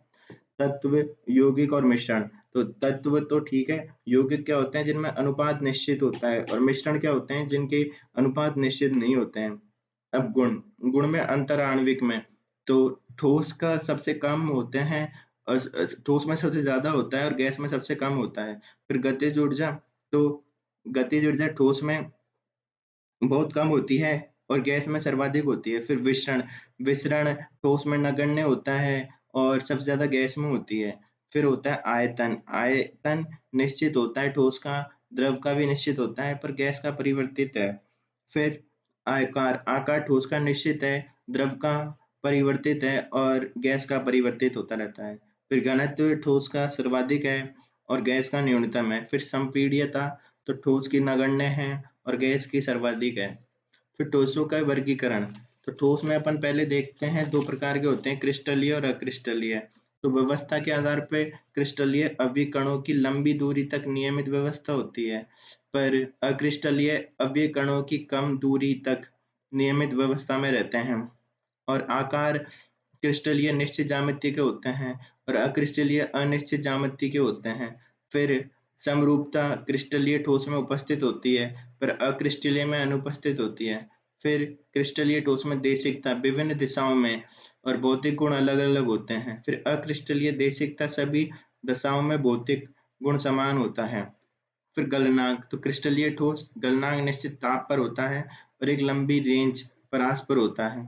तत्व, यौगिक और मिश्रण। तो तत्व तो ठीक है, यौगिक क्या होते हैं जिनमें अनुपात निश्चित होता है, और मिश्रण क्या होते हैं जिनके अनुपात निश्चित नहीं होते हैं। अब गुण, गुण में अंतर आणविक में, तो ठोस का सबसे कम होते हैं और ठोस में सबसे ज्यादा होता है और गैस में सबसे कम होता है। फिर गतिज ऊर्जा, तो गतिज ऊर्जा ठोस में बहुत कम होती है और गैस में सर्वाधिक होती है। फिर विसरण, विसरण ठोस में नगण्य होता है और सबसे ज्यादा गैस में होती है। फिर होता है आयतन, आयतन निश्चित होता है ठोस का, द्रव का भी निश्चित होता है पर गैस का परिवर्तित है। फिर आकार, आकार ठोस का निश्चित है, द्रव का परिवर्तित है और गैस का परिवर्तित होता रहता है। फिर घनत्व ठोस का सर्वाधिक है और गैस का न्यूनतम है। फिर संपीड्यता, तो ठोस की नगण्य है और गैस की सर्वाधिक है। फिर ठोसों का वर्गीकरण, तो ठोस में अपन पहले देखते हैं दो प्रकार के होते हैं, क्रिस्टलीय और अक्रिस्टलीय। तो व्यवस्था के आधार पर क्रिस्टलीय अवयव कणों की लंबी दूरी तक नियमित व्यवस्था होती है, पर अक्रिस्टलीय अवयव कणों की कम दूरी तक नियमित व्यवस्था में रहते हैं। और आकार क्रिस्टलीय निश्चित ज्यामिति के होते हैं और अक्रिस्टलीय अनिश्चित ज्यामिति के होते हैं। फिर समरूपता क्रिस्टलीय ठोस में उपस्थित होती है पर अक्रिस्टलीय में अनुपस्थित होती है। फिर क्रिस्टलीय ठोस में देशिकता विभिन्न दिशाओं में और भौतिक गुण अलग अलग होते हैं। फिर अक्रिस्टलीय देशिकता सभी दशाओं में भौतिक गुण समान होता है। फिर गलनांक, तो क्रिस्टलीय ठोस गलनांक निश्चित ताप पर होता है और एक लंबी रेंज परास पर होता है।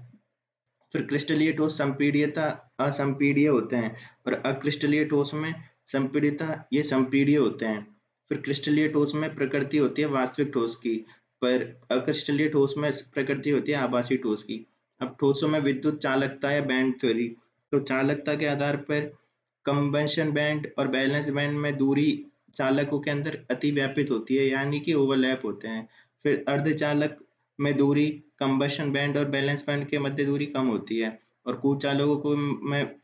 फिर क्रिस्टलीय ठोस संपीड्यता असंपीड्य होते हैं और अक्रिस्टलीय ठोस में संपीड्यता ये संपीड्य होते हैं। फिर क्रिस्टलीय ठोस में प्रकृति होती है वास्तविक ठोस की, पर अक्रिस्टलीय ठोस में प्रकृति होती है आभासी ठोस की। अब ठोसों में विद्युत चालकता या बैंड थ्योरी, तो चालकता के आधार पर कंबंशन बैंड और बैलेंस बैंड में दूरी चालकों के अंदर अतिव्यापित होती है, यानी कि ओवरलैप होते हैं। फिर अर्धचालक में दूरी कंबशन बैंड और बैलेंस बैंड के मध्य दूरी कम होती है और कुचालकों को में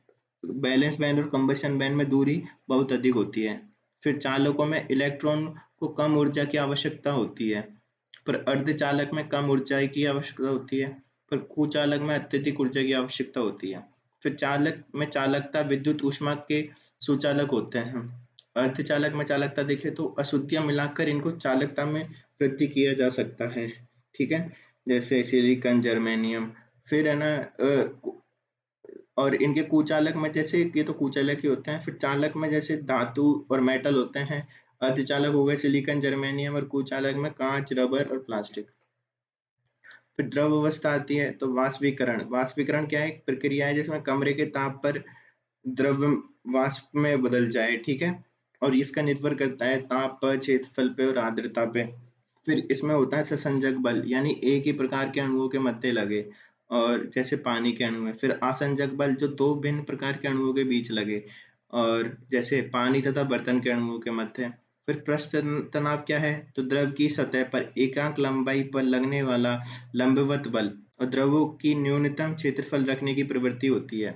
बैलेंस बैंड और कंबशन बैंड में दूरी बहुत अधिक होती है। फिर चालकों में इलेक्ट्रॉन को कम ऊर्जा की आवश्यकता होती है पर अर्धचालक में कम ऊर्जा की आवश्यकता होती है, पर कुचालक में अत्यधिक ऊर्जा की आवश्यकता होती है। फिर चालक में चालकता विद्युत ऊष्मा के सुचालक होते हैं। अर्धचालक में चालकता देखें तो अशुद्धियां मिलाकर इनको चालकता में वृद्धि किया जा सकता है। ठीक है, जैसे सिलिकॉन, जर्मेनियम। फिर है ना और इनके कुचालक में जैसे ये तो कुचालक ही होते हैं, फिर चालक में जैसे धातु और मेटल होते हैं। अर्धचालक हो गए सिलिकॉन, जर्मेनियम, और कुचालक में कांच, रबर और प्लास्टिक। फिर द्रव अवस्था आती है तो वाष्पीकरण, वाष्पीकरण क्या है, एक प्रक्रिया है जिसमें कमरे के ताप पर द्रव वाष्प में बदल जाए। ठीक है, और इसका निर्भर करता है ताप पर, क्षेत्रफल पे और आर्द्रता पे। फिर इसमें होता है ससंजक बल, यानी एक ही प्रकार के अणुओं के मध्य लगे, और जैसे पानी के अणु है। फिर आसंजक बल, जो दो भिन्न प्रकार के अणुओं के बीच लगे, और जैसे पानी तथा बर्तन के अणुओं के मध्य। फिर पृष्ठ तनाव क्या है, तो द्रव की सतह पर एकांक लंबाई पर लगने वाला लंबवत बल और द्रवों की न्यूनतम क्षेत्रफल रखने की प्रवृत्ति होती है।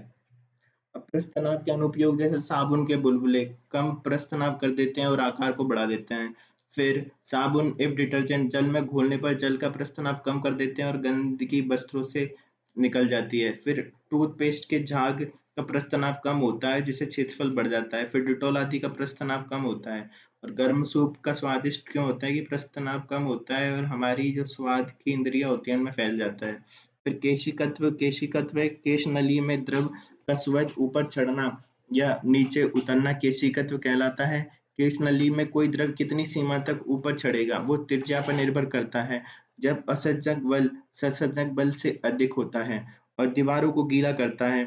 पृष्ठ तनाव के अनुप्रयोग जैसे साबुन के बुलबुले कम पृष्ठ तनाव कर देते हैं और आकार को बढ़ा देते हैं। फिर साबुन एवं डिटर्जेंट जल में घोलने पर जल का पृष्ठ तनाव कम कर देते हैं और गंदगी वस्त्रों से निकल जाती है। फिर टूथपेस्ट के झाग का प्रस्तानाप कम होता है जिससे क्षेत्रफल बढ़ जाता है। फिर डिटॉल आदि का प्रस्तानाप कम होता है। और गर्म सूप का स्वादिष्ट क्यों होता है कि प्रस्तानाप कम होता है और हमारी जो स्वाद की इंद्रियां होती हैं उनमें फैल जाता है। फिर केशिकत्व है केश नली में द्रव का स्वच्छ ऊपर चढ़ना या नीचे उतरना केशिकत्व कहलाता है। केश नली में कोई द्रव कितनी सीमा तक ऊपर चढ़ेगा वो त्रिज्या पर निर्भर करता है। जब असंजक बल ससंजक बल से अधिक होता है और दीवारों को गीला करता है,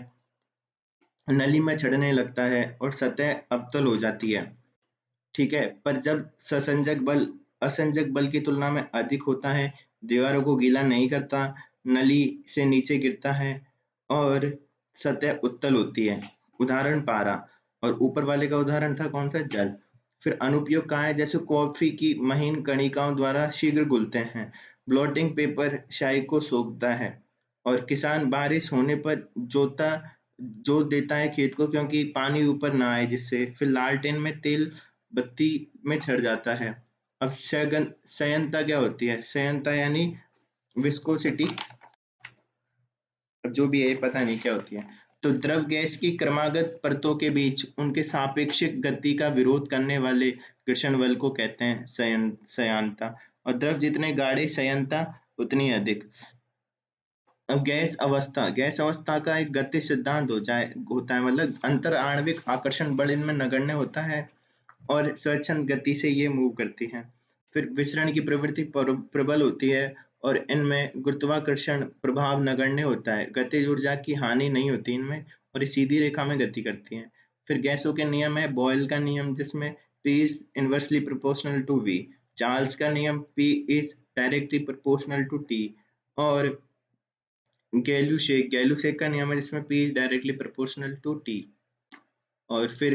नली में चढ़ने लगता है और सतह अवतल हो जाती है। ठीक है, पर जब ससंजक बल असंजक बल की तुलना में अधिक होता है, दीवारों को गीला नहीं करता, नली से नीचे गिरता है और सतह उत्तल होती है। उदाहरण पारा। और ऊपर वाले का उदाहरण था कौन सा, जल। फिर अनुपयोग कहाँ है, जैसे कॉफी की महीन कणिकाओं द्वारा शीघ्र घुलते हैं। ब्लॉटिंग पेपर स्याही को सोखता है। और किसान बारिश होने पर जोत देता है खेत को क्योंकि पानी ऊपर ना आए जिससे। फिर लालटेन में तेल बत्ती में छड़ जाता है। अब संयंता क्या होती है, संयंता यानी विस्कोसिटी, अब जो भी है पता नहीं क्या होती है। तो द्रव गैस की क्रमागत परतों के बीच उनके सापेक्षिक गति का विरोध करने वाले घर्षण बल को कहते हैं संयंता। और द्रव जितने गाढ़े संयंता उतनी अधिक। अब गैस अवस्था का एक गति सिद्धांत होता है, मतलब अंतर आणविक आकर्षण बल इनमें नगण्य होता है और स्वच्छंद गति से ये मूव करती हैं। फिर विसरण की प्रवृत्ति प्रबल होती है और इनमें गुरुत्वाकर्षण प्रभाव नगण्य होता है। गतिज ऊर्जा की हानि नहीं होती इनमें और ये सीधी रेखा में गति करती हैं। फिर गैसों के नियम है बॉयल का नियम जिसमें P is inversely proportional to V, Charles का नियम P is directly proportional to T, और गैलूसेक का नियम है जिसमें P is directly proportional to T। और फिर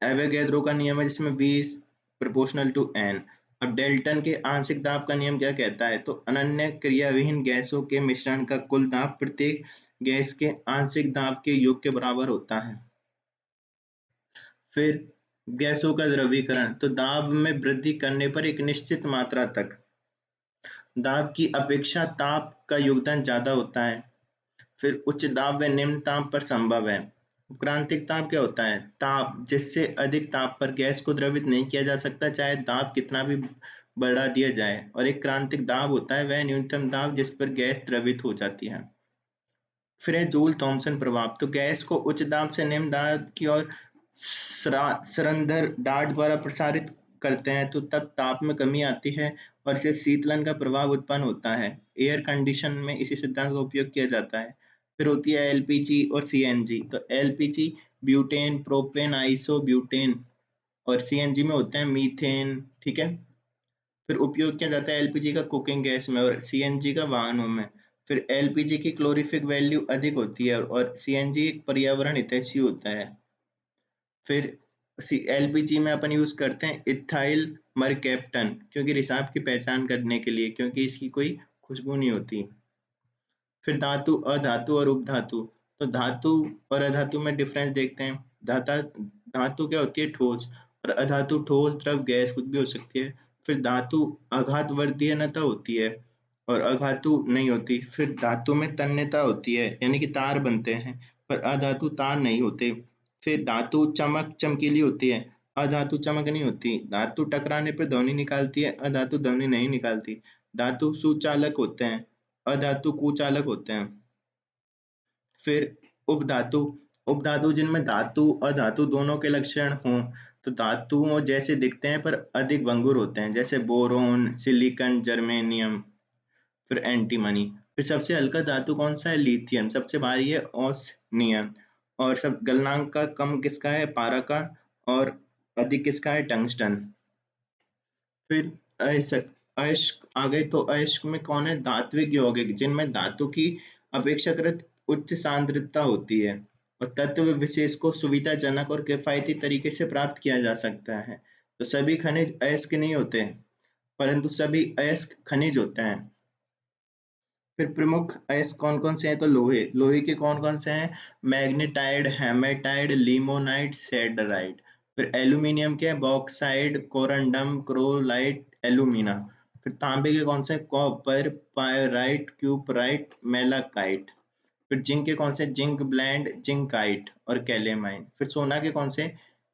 एवोगैड्रो का नियम है जिसमें V is proportional to N। अब डेल्टन के आंशिक दाब का नियम क्या कहता है, तो अनन्य क्रियाविहीन गैसों के मिश्रण का कुल दाब प्रत्येक गैस के आंशिक दाब के योग के बराबर होता है। फिर गैसों का द्रवीकरण, तो दाब में वृद्धि करने पर एक निश्चित मात्रा तक दाब की अपेक्षा ताप का योगदान ज्यादा होता है। फिर उच्च दाब व निम्न ताप पर संभव है। क्रांतिक ताप क्या होता है, ताप जिससे अधिक ताप पर गैस को द्रवित नहीं किया जा सकता चाहे दाब कितना भी बढ़ा दिया जाए। और एक क्रांतिक दाब होता है वह न्यूनतम दाब जिस पर गैस द्रवित हो जाती है। फिर है जूल थॉमसन प्रभाव, तो गैस को उच्च दाब से निम्न दाब की ओर सरंध्र डार्ट द्वारा प्रसारित करते हैं तो तब ताप में कमी आती है और इससे शीतलन का प्रभाव उत्पन्न होता है। एयर कंडीशन में इसी सिद्धांत का उपयोग किया जाता है। फिर होती है एलपीजी और सीएनजी, तो LPG butane propane iso butane और सीएनजी में होते हैं मीथेन। ठीक है, फिर उपयोग किया जाता है एलपीजी का कुकिंग गैस में और सीएनजी का वाहनों में। फिर एलपीजी की क्लोरीफिक वैल्यू अधिक होती है और सीएनजी एक पर्यावरण हितैषी होता है। फिर एलपीजी में अपन यूज करते हैं इथाइल मरकैप्टन क्योंकि रिसाव की पहचान करने के लिए, क्योंकि इसकी कोई खुशबू नहीं होती। फिर धातु अधातु और उपधातु, तो धातु और अधातु में डिफरेंस देखते हैं। धातु क्या होती है, ठोस, और अधातु ठोस द्रव गैस कुछ भी हो सकती है। फिर धातु आघातवर्धीयता होती है और अधातु नहीं होती। फिर धातु में तन्यता होती है यानी कि तार बनते हैं, पर अधातु तार नहीं होते। फिर धातु चमकीली होती है, अधातु चमक नहीं होती। धातु टकराने पर ध्वनि निकालती है, अधातु ध्वनि नहीं निकालती। धातु सुचालक होते हैं, अधातु कुचालक होते हैं। फिर उपधातु, उपधातु जिनमें धातु और धातु दोनों के लक्षण हों, तो धातुओं जैसे दिखते हैं पर अधिक भंगुर होते हैं, जैसे बोरोन, सिलिकॉन, जर्मेनियम। फिर एंटीमनी। फिर सबसे हल्का धातु कौन सा है, लिथियम। सबसे भारी है ओस्मियम। और सब गलनांक का कम किसका है, पारा का। और अधिक किसका है, टंगस्टन। फिर अयस्क, अयस्क आ गए, तो अयस्क में कौन है, धात्विक यौगिक जिनमें धातु की अपेक्षाकृत उच्च सांद्रता होती है और तत्व विशेष को सुविधाजनक और किफायती तरीके से प्राप्त किया जा सकता है। तो सभी खनिज अयस्क नहीं होते परंतु सभी अयस्क खनिज होते हैं। फिर प्रमुख अयस्क कौन कौन से हैं, तो लोहे के कौन कौन से हैं, मैग्नेटाइड, हेमेटाइड, लिमोनाइट, सेडराइट। फिर एल्यूमिनियम के बॉक्साइड, कोरंडम, क्रोलाइट, एल्यूमिना। फिर तांबे के कौन से, कॉपर, पायराइट, क्यूपराइट, मेलाकाइट। फिर जिंक के कौन से, जिंक ब्लेंड, जिंकाइट और कैलेमाइन। फिर सोना के कौन से,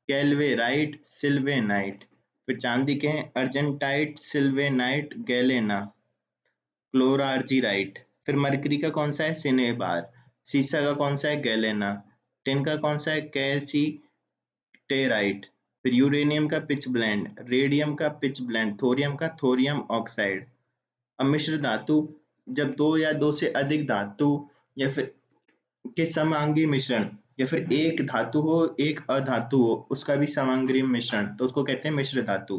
कैल्वेराइट, सिल्वेनाइट। फिर चांदी के हैं अर्जेंटाइट, सिल्वेनाइट, गैलेना, क्लोरार्जीराइट। फिर मरकरी का कौन सा है, सिनेबार। सीसा का कौन सा है, गैलेना। टिन का कौन सा है, कैल्सीटेराइट। फिर यूरेनियम का पिच ब्लेंड, रेडियम का पिच ब्लेंड, थोरियम का थोरियम ऑक्साइड। अब मिश्र धातु, जब दो या दो से अधिक धातु या फिर के समांगी मिश्रण, या फिर एक धातु हो एक अधातु हो उसका भी समांगी मिश्रण, तो उसको कहते हैं मिश्र धातु।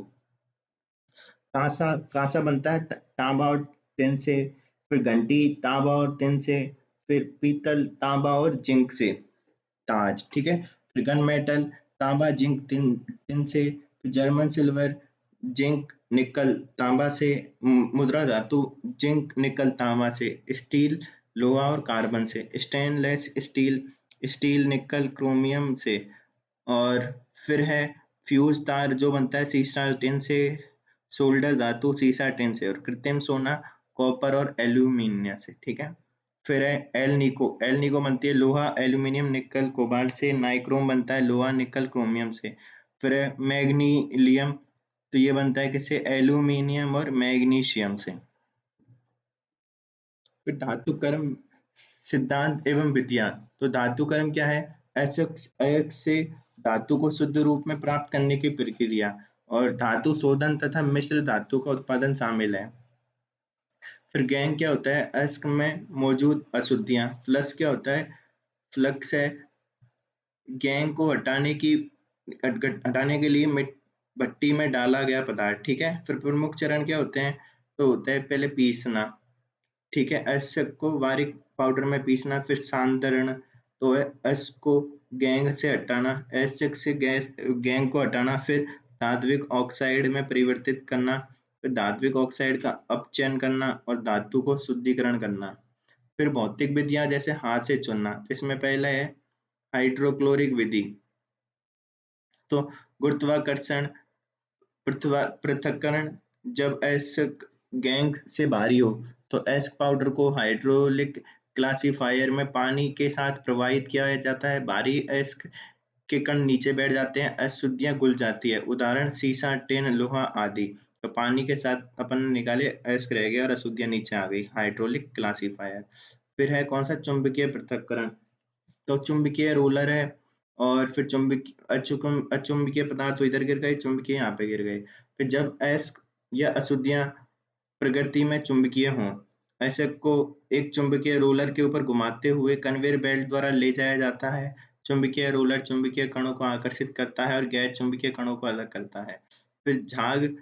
कांसा, कांसा बनता है तांबा और टिन से। फिर घंटी तांबा और टिन से। फिर पीतल तांबा और जिंक से, ताज, ठीक है। फिर गन मेटल तांबा, जिंक, टिन, टिन से। फिर जर्मन सिल्वर, जिंक, निकल, तांबा से। मुद्रा धातु, जिंक, निकल, तांबा से। स्टील लोहा और कार्बन से। स्टेनलेस स्टील, स्टील, निकल, क्रोमियम से। और फिर है फ्यूज तार जो बनता है सीसा टिन से। सोल्डर धातु सीसा टिन से। और कृत्रिम सोना कॉपर और एल्यूमिनियम से, ठीक है। फिर है एल निको, एल निको बनती है लोहा, एल्यूमिनियम, निकल, कोबाल्ट से। नाइक्रोम बनता है लोहा, निकल, क्रोमियम से। फिर है मैग्नीलियम, तो ये बनता है किससे, एल्यूमिनियम और मैग्नीशियम से। फिर धातु कर्म सिद्धांत एवं विधियां। तो धातु कर्म क्या है, ऐसे अयस्क से धातु को शुद्ध रूप में प्राप्त करने की प्रक्रिया। और धातु शोधन तथा मिश्र धातु का उत्पादन शामिल है। फिर गैंग क्या होता है, अयस्क में मौजूद अशुद्धियां। फ्लक्स क्या होता है, फ्लक्स है गैंग को हटाने के लिए भट्टी में डाला गया पदार्थ, ठीक है। फिर प्रमुख चरण क्या होते हैं, तो होता है पहले पीसना, ठीक है, अयस्क को बारीक पाउडर में पीसना। फिर सांद्रण, तो है अयस्क को गैंग से हटाना, अयस्क से गैस गैंग को हटाना। फिर धात्विक ऑक्साइड में परिवर्तित करना। फिर धात्विक ऑक्साइड का अपचयन करना और धातु को शुद्धिकरण करना। फिर भौतिक विधियां जैसे हाथ से चुनना, जिसमें पहला है हाइड्रोक्लोरिक विधि। तो गुरुत्वाकर्षण पृथक्करण, जब अयस्क गैंग से भारी हो तो अयस्क पाउडर को हाइड्रोलिक क्लासिफायर में पानी के साथ प्रवाहित किया जाता है। भारी अयस्क के कण नीचे बैठ जाते हैं, अशुद्धियां घुल जाती है। उदाहरण सीसा, टिन, लोहा आदि। तो पानी के साथ अपन निकाले, अयस्क रह गया और अशुद्धियां नीचे आ गई, हाइड्रोलिक क्लासिफायर। फिर है कौन सा, चुंबकीय पृथक्करण। तो चुंबकीय रोलर है, और फिर अचुंबकीय पदार्थ तो इधर गिर गए, चुंबकीय यहाँ पे गिर गए। फिर जब अयस्क या अशुद्धियां प्रकृति में चुंबकीय हों, अयस्क को एक चुंबकीय रोलर के ऊपर घुमाते हुए कन्वेयर बेल्ट द्वारा ले जाया जाता है। चुंबकीय रोलर चुंबकीय कणों को आकर्षित करता है और गैर चुंबकीय कणों को अलग करता है। फिर झाग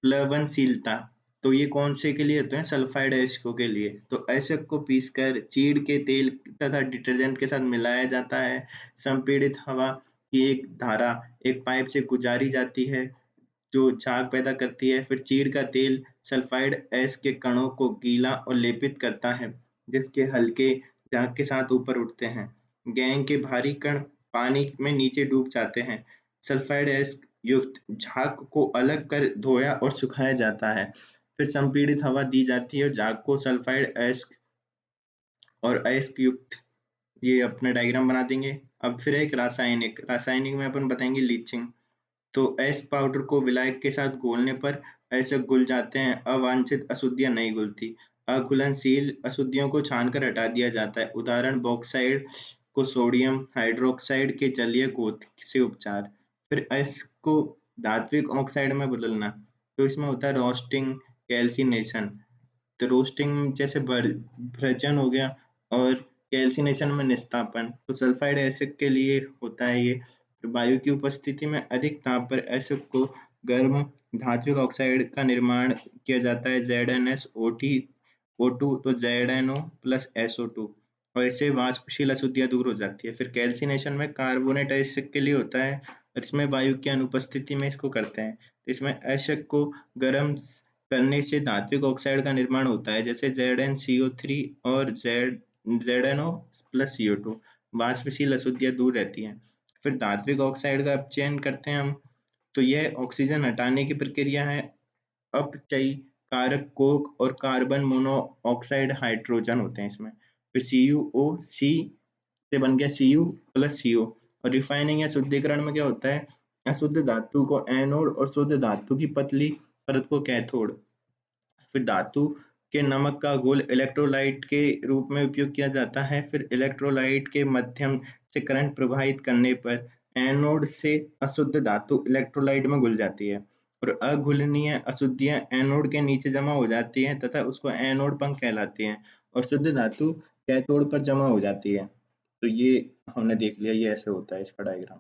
प्लवनशीलता, तो ये कौन से के लिए होते हैं, सल्फाइड अयस्कों के लिए। तो अयस्क को पीसकर चीड़ के तेल तथा डिटर्जेंट के साथ मिलाया जाता है। संपीड़ित हवा की एक धारा एक पाइप से गुजारी जाती है जो झाग पैदा करती है। फिर चीड़ का तेल सल्फाइड अयस्क के कणों को गीला और लेपित करता है, जिसके हल्के झाग के साथ ऊपर उठते हैं। गैंग के भारी कण पानी में नीचे डूब जाते हैं। सल्फाइड अयस्क युक्त झाग को अलग कर धोया और सुखाया जाता है। फिर संपीड़ित हवा दी जाती है और झाग को सल्फाइड अयस्क और अयस्क युक्त, ये अपना डायग्राम बना देंगे। अब फिर एक रासायनिक, रासायनिक में अपन बताएंगे लीचिंग। तो अयस्क पाउडर को विलायक के साथ घोलने पर अयस्क घुल जाते हैं, अवांछित अशुद्धियां नहीं घुलती। अघुलनशील अशुद्धियों को छानकर हटा दिया जाता है। उदाहरण बॉक्साइड को सोडियम हाइड्रोक्साइड के जलीय घोल से उपचार। फिर अयस्क को धात्विक ऑक्साइड में बदलना, तो इसमें होता है रोस्टिंग, कैल्सिनेशन। तो रोस्टिंग जैसे भ्रजन हो गया, और कैल्सिनेशन में निस्तापन। तो सल्फाइड एसिड के लिए होता है ये। तो वायु की उपस्थिति में अधिक ताप पर एसिड को गर्म धात्विक ऑक्साइड का निर्माण किया जाता है, ZnSO2, तो ZnO प्लस SO2, और इससे वाष्पशील अशुद्धियां दूर हो जाती है। फिर कैल्सिनेशन में कार्बोनेट एसिड के लिए होता है, और इसमें वायु की अनुपस्थिति में इसको करते हैं। तो इसमें एसिड को गर्म करने से धात्विक ऑक्साइड का निर्माण होता है, जैसे ZnCO3 और ZnO प्लस CO2। वाष्पशील अशुद्धियां दूर रहती हैं। फिर धात्विक ऑक्साइड का अपचयन करते हैं हम, तो यह ऑक्सीजन हटाने की प्रक्रिया है। अपचयी कारक कोक और कार्बन मोनोऑक्साइड हाइड्रोजन होते हैं इसमें। फिर CuO से बन गया Cu प्लस CO। और रिफाइनिंग या शुद्धिकरण में क्या होता है, अशुद्ध धातु को एनोड और शुद्ध धातु की पतली परत को कैथोड। फिर धातु के नमक का घोल इलेक्ट्रोलाइट के रूप में उपयोग किया जाता है। फिर इलेक्ट्रोलाइट के माध्यम से करंट प्रवाहित करने पर एनोड से अशुद्ध धातु इलेक्ट्रोलाइट में घुल जाती है और अघुलनीय अशुद्धियां एनोड के नीचे जमा हो जाती हैं तथा उसको एनोड पंख कहलाती हैं और शुद्ध धातु कैथोड पर जमा हो जाती है। तो ये हमने देख लिया, ये ऐसे होता है इसका डायग्राम।